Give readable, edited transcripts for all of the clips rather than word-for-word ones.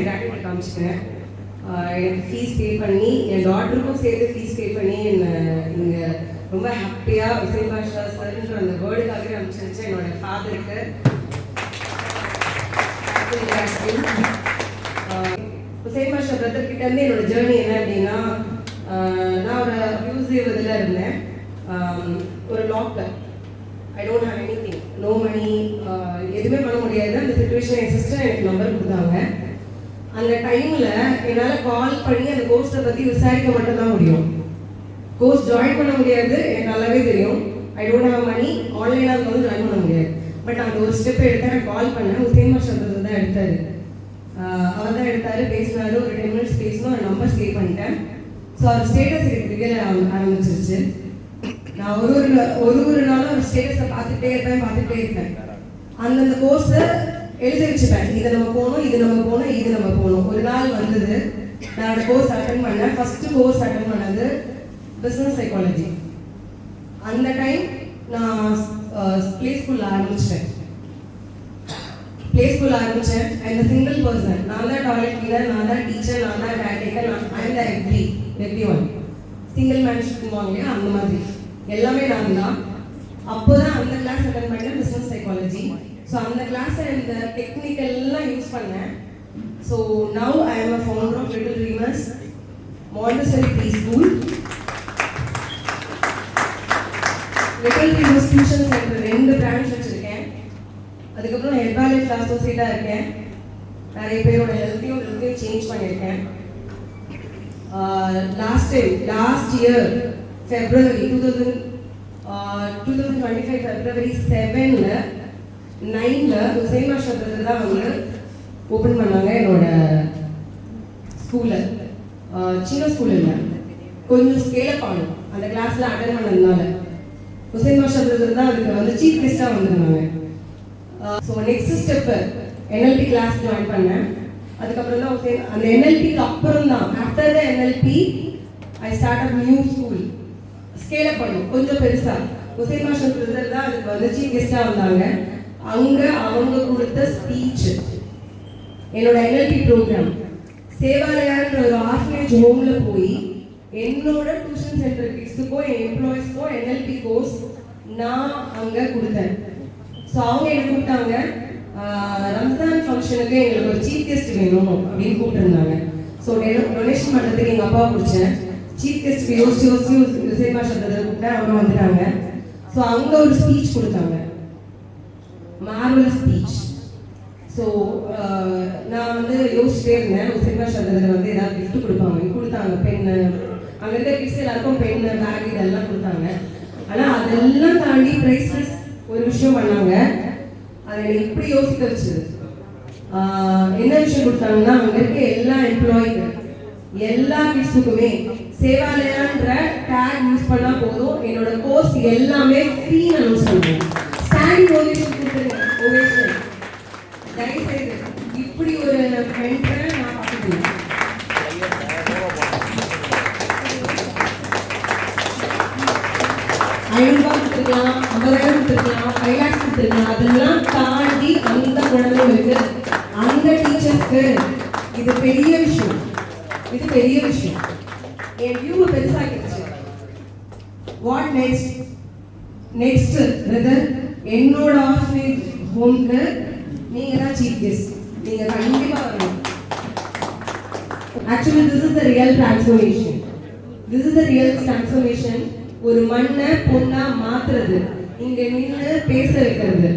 கிராட்டியூட் காமிச்சிக்கிறேன். எனக்கு fees pay பண்ணி என் டாட்டருக்கும் சேர்த்து ஃபீஸ் பே பண்ணி என்னை இங்கே ரொம்ப ஹாப்பியாக உசைன் பாஷா சார்ன்ற அந்த வேர்டுக்காகவே அனுப்பிச்சிருச்சு என்னோட ஃபாதருக்கு. உசைன் பாஷா பிரதர் கிட்ட இருந்து என்னோட ஜேர்னி என்ன அப்படின்னா, நான் ஒரு அப்யூசிவ் இதில் இருந்தேன். ஒரு locker, I don't have anything, no money, எதுவுமே பண்ண முடியாது. அந்த சுச்சுவேஷன் என் சிஸ்டர் எனக்கு நம்பர் கொடுத்தாங்க. அந்த டைமில் என்னால் கால் பண்ணி அந்த கோர்ஸை பற்றி விசாரிக்க மட்டும்தான் முடியும். கோர்ஸ் ஜாயின் பண்ண முடியாது, எனக்கு நல்லாவே தெரியும். ஐ டோன்ட் ஹேவ் மணி, ஆன்லைனாக வந்து ஜாயின் பண்ண முடியாது. பட் அந்த ஒரு ஸ்டெப் எடுத்து நான் கால் பண்ணேன். உசைன் பாஷா தான் எடுத்தார். அவர் தான் எடுத்தார், பேசினார். ஒரு 10 minutes பேசணும், ஒரு நம்பர் சேவ் பண்ணிட்டேன். ஸோ அவர் ஸ்டேட்டஸ் எனக்கு தெரிய ஆரம்பிச்சிருச்சு. நான் ஒரு நாளும் ஒரு ஸ்டேட்டஸை பார்த்துட்டே இருப்பேன். அந்தந்த கோர்ஸை எழுதி வச்சுப்பேன். இதை நம்ம போகணும், இது நம்ம போகணும். ஒரு நாள் வந்தது, நான் அந்த கோர்ஸ் அட்டன் பண்ணேன். ஃபஸ்ட்டு கோர்ஸ் அட்டன் பண்ணது பிஸ்னஸ் சைக்காலஜி. அந்த டைம் நான் ப்ளே ஸ்கூல் ஆரம்பித்தேன். அந்த சிங்கிள் பர்சன். நான் தான் டாய்லெட் கிளீனர், நான் தான் டீச்சர், நான் தான் கேர்டேக்கர், நான் தான் எவ்ரி ஒன். சிங்கிள் மேன்ஷிப் இல்லையா, அந்த மாதிரி எல்லாமே நான் தான். அப்போ தான் அந்த கிளாஸ் அட்டன் பண்ணேன், பிஸ்னஸ் சைக்காலஜி. ஸோ அந்த கிளாஸை இந்த டெக்னிக்கெல்லாம் யூஸ் பண்ணேன். So now I am a founder of little dreamers Montessori preschool. Little dreamers tuition centre 2 branch வச்சுருக்கேன். அதுக்கப்புறம் ஹெர்பாலிஃப் அசோசியேட்டாக இருக்கேன். நிறைய பேரோட ஹெல்த்தையும் சேஞ்ச் பண்ணியிருக்கேன். லாஸ்ட் இயர் February 2025 February 7ல் 9ல் உசைன் பாஷா பிரதர் தான் வந்து ஓப்பன் பண்ணாங்க என்னோட ஸ்கூலில். சின்ன ஸ்கூல் இல்லை, கொஞ்சம் ஸ்கேலப் ஆகணும். அந்த கிளாஸில் அட்டன் பண்ணதுனால உசைன் பாஷா பிரதர் தான் அதுக்கு வந்து சீஃப் கெஸ்ட்டாக வந்திருந்தாங்க. So next step NLP class join பண்ணேன். அதுக்கப்புறம் தான் அந்த NLPக்கு அப்புறம் தான் after the NLP I start up new school. Scale up பண்ணும் கொஞ்சம் பெருசாக. உசைன் பாஷா பிரதர் தான் அதுக்கு வந்து சீஃப் கெஸ்ட்டாக வந்தாங்க. அங்கே அவங்க கொடுத்த ஸ்பீச், என்னோட NLP ப்ரோக்ராம் சேவாலயான்ற ஒரு ஆர்ஃபனேஜ் ஹோமில் போய் என்னோட டியூஷன் சென்டர் கிட்ஸுக்கோ என் எம்ப்ளாயிஸ்க்கோ NLP கோர்ஸ் நான் அங்கே கொடுத்தேன். ஸோ அவங்க என்ன கூப்பிட்டாங்க, ரம்ஜான் ஃபங்க்ஷனுக்கு எங்களுக்கு ஒரு சீஃப் கெஸ்ட் வேணும் அப்படின்னு கூப்பிட்டுருந்தாங்க. ஸோ டொனேஷன் பண்ணுறதுக்கு எங்கள் அப்பா பிடிச்சேன். சீஃப் கெஸ்ட்டுக்கு யோசிச்சு உசைன் பாஷா பிரதர் கூப்பிட்டேன், அவரும் வந்துட்டாங்க. ஸோ அங்கே ஒரு ஸ்பீச் கொடுத்தாங்க, மார்வலஸ் ஸ்பீச். ஸோ நான் வந்து யோசிச்சுட்டே இருந்தேன், உசைன் பாஷா பிரதர் வந்து ஏதாவது கிஃப்ட் கொடுத்தாங்க. பெண்ணு, அங்கே இருக்க கிட்ஸ் எல்லாருக்கும் பெண்ணு, பேக் இதெல்லாம் கொடுத்தாங்க. ஆனால் அதெல்லாம் தாண்டி ப்ரைஸ்லெஸ் ஒரு விஷயம் பண்ணாங்க. அதை எனக்கு இப்படி யோசிக்க வச்சுது. என்ன விஷயம் கொடுத்தாங்கன்னா, அங்கே இருக்க எல்லா எம்ப்ளாயிக்கு, எல்லா கிட்ஸுக்குமே சேவாலயான்ற டேக் யூஸ் பண்ணால் போதும், என்னோட கோர்ஸ் எல்லாமே ஃப்ரீ அனௌன்ஸ் பண்ணுவேன். ஸ்டாண்டிங் ஓவேஷன் கொடுத்துருங்க, ஓவேஷன். தயவுசெய்து இப்படி ஒரு மென்டரை நான் பார்த்துக்கிறேன். ₹500 கொடுத்துருக்கலாம், 50,000 கொடுத்துருக்கலாம், 5 lakhs கொடுத்துருக்கலாம். அதெல்லாம் தாண்டி அந்த குழந்தைங்களுக்கு, அந்த டீச்சர்ஸ்க்கு இது பெரிய விஷயம். என் வியூவை பெருசாகிடுச்சு. வாட் நெக்ஸ்ட் பிரதர், என்னோட ஆர்ஃபனேஜ் ஹோம்க்கு நீங்கள் தான் சீஃப் கெஸ்ட். நீங்கள் கண்டிப்பாக வரணும். Actually this is the real transformation. ஒரு மண்ணை பொண்ணா மாத்துறது, இங்க நின்று பேச வைக்கிறது,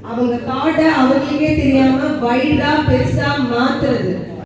அவங்க தாட்டை அவங்களுக்கே தெரியாம வைடா பெருசா மாத்துறது.